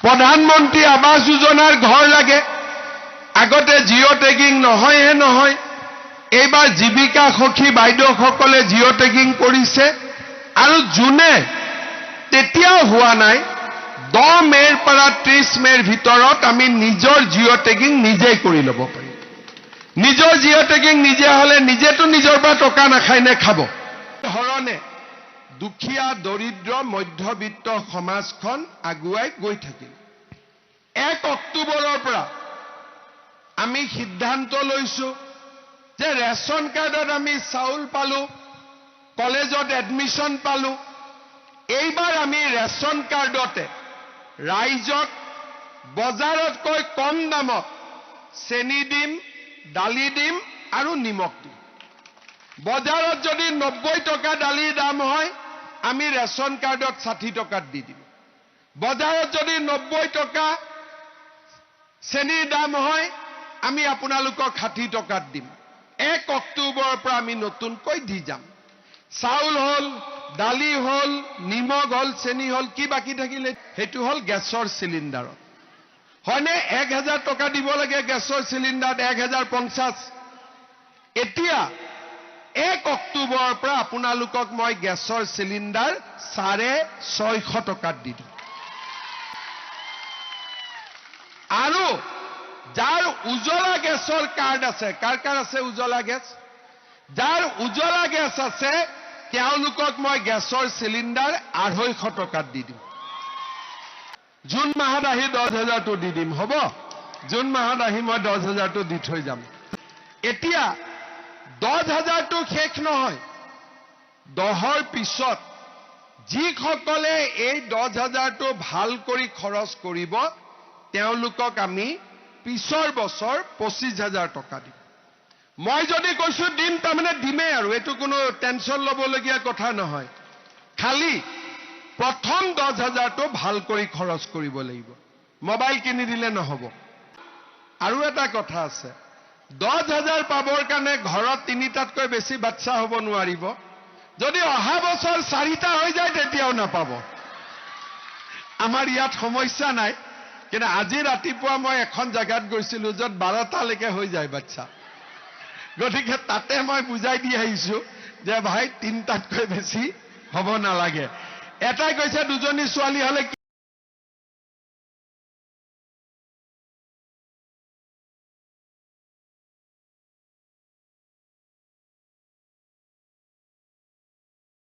প্ৰধানমন্ত্ৰী আৱাস যোজনাৰ ঘৰ লাগে। আগতে জিঅ' টেগিং নহয় এইবাৰ জীৱিকা সখী বাইদেউসকলে জিঅ' টেগিং কৰিছে আৰু যোনে তেতিয়াও হোৱা নাই 10 মেৰ পৰা 30 মেৰ ভিতৰত আমি নিজৰ জিঅ' টেগিং নিজেই কৰি ল'ব পাৰিম। নিজৰ জিঅ' টেগিং নিজে হ'লে নিজেতো নিজৰ পৰা টকা নাখায় নে খাব। ধৰণে দুখীয়া দৰিদ্ৰ মধ্যবিত্ত সমাজখন আগুৱাই গৈ থাকিল। 1 অক্টোবৰৰ পৰা আমি সিদ্ধান্ত লৈছো যে ৰেচন কাৰ্ডত আমি চাউল পালো, কলেজত এডমিশ্যন পালো। এইবাৰ আমি ৰেচন কাৰ্ডতে ৰাইজক বজাৰতকৈ কম দামত চেনি দিম, দালি দিম আৰু নিমখ দিম। বজাৰত যদি 90 টকা দালিৰ দাম হয় আমি ৰেচন কাৰ্ডত 60 টকাত দি দিম। বজাৰত যদি 90 টকা চেনিৰ দাম হয় আমি আপোনালোকক 60 টকাত দিম। 1 অক্টোবৰৰ পৰা আমি নতুনকৈ দি যাম। চাউল হল, দালি হল, নিমখ হল, চেনি হল, কি বাকি থাকিলে সেইটো হল গেছৰ চিলিণ্ডাৰত। হয়নে 1000 টকা দিব লাগে গেছৰ চিলিণ্ডাৰত 1050। এতিয়া 1 অক্টোবৰৰ পৰা আপোনালোকক মই গেছৰ চিলিণ্ডাৰ 650 টকাত দি দিম। আৰু যাৰ উজ্জ্বলা গেছৰ কাৰ্ড আছে, কাৰ আছে উজ্জ্বলা গেছ? যাৰ উজ্জ্বলা গেছ আছে তেওঁলোকক মই গেছৰ চিলিণ্ডাৰ 250 টকাত দি দিম। জুন মাহত আহি 10,000টো দি দিম, হ'ব? জুন মাহত আহি মই 10,000টো দি থৈ যাম। এতিয়া 10,000টো শেষ নহয়, 10ৰ পিছত যিসকলে এই 10,000টো ভাল কৰি খৰচ কৰিব তেওঁলোকক আমি পিছৰ বছৰ 25,000 টকা দিম। মই যদি কৈছো দিম তাৰমানে দিমেই আৰু, এইটো কোনো টেনশ্যন ল'বলগীয়া কথা নহয়। খালি প্ৰথম 10,000টো ভাল কৰি খৰচ কৰিব লাগিব, মোবাইল কিনি দিলে নহ'ব। আৰু এটা কথা আছে, 10,000 পাবৰ কাৰণে ঘৰত 3টাতকৈ বেছি বাচ্চা হ'ব নোৱাৰিব। যদি অহা বছৰ 4টা হৈ যায় তেতিয়াও নাপাব। আমাৰ ইয়াত সমস্যা নাই, কিন্তু আজি ৰাতিপুৱা মই এখন জাগাত গৈছিলো য'ত 12টালৈকে হৈ যায় বাচ্চা। গতিকে তাতে মই বুজাই দি আহিছো যে ভাই 3টাতকৈ বেছি হ'ব নালাগে। এটাই কৈছে 2জনী ছোৱালী হ'লে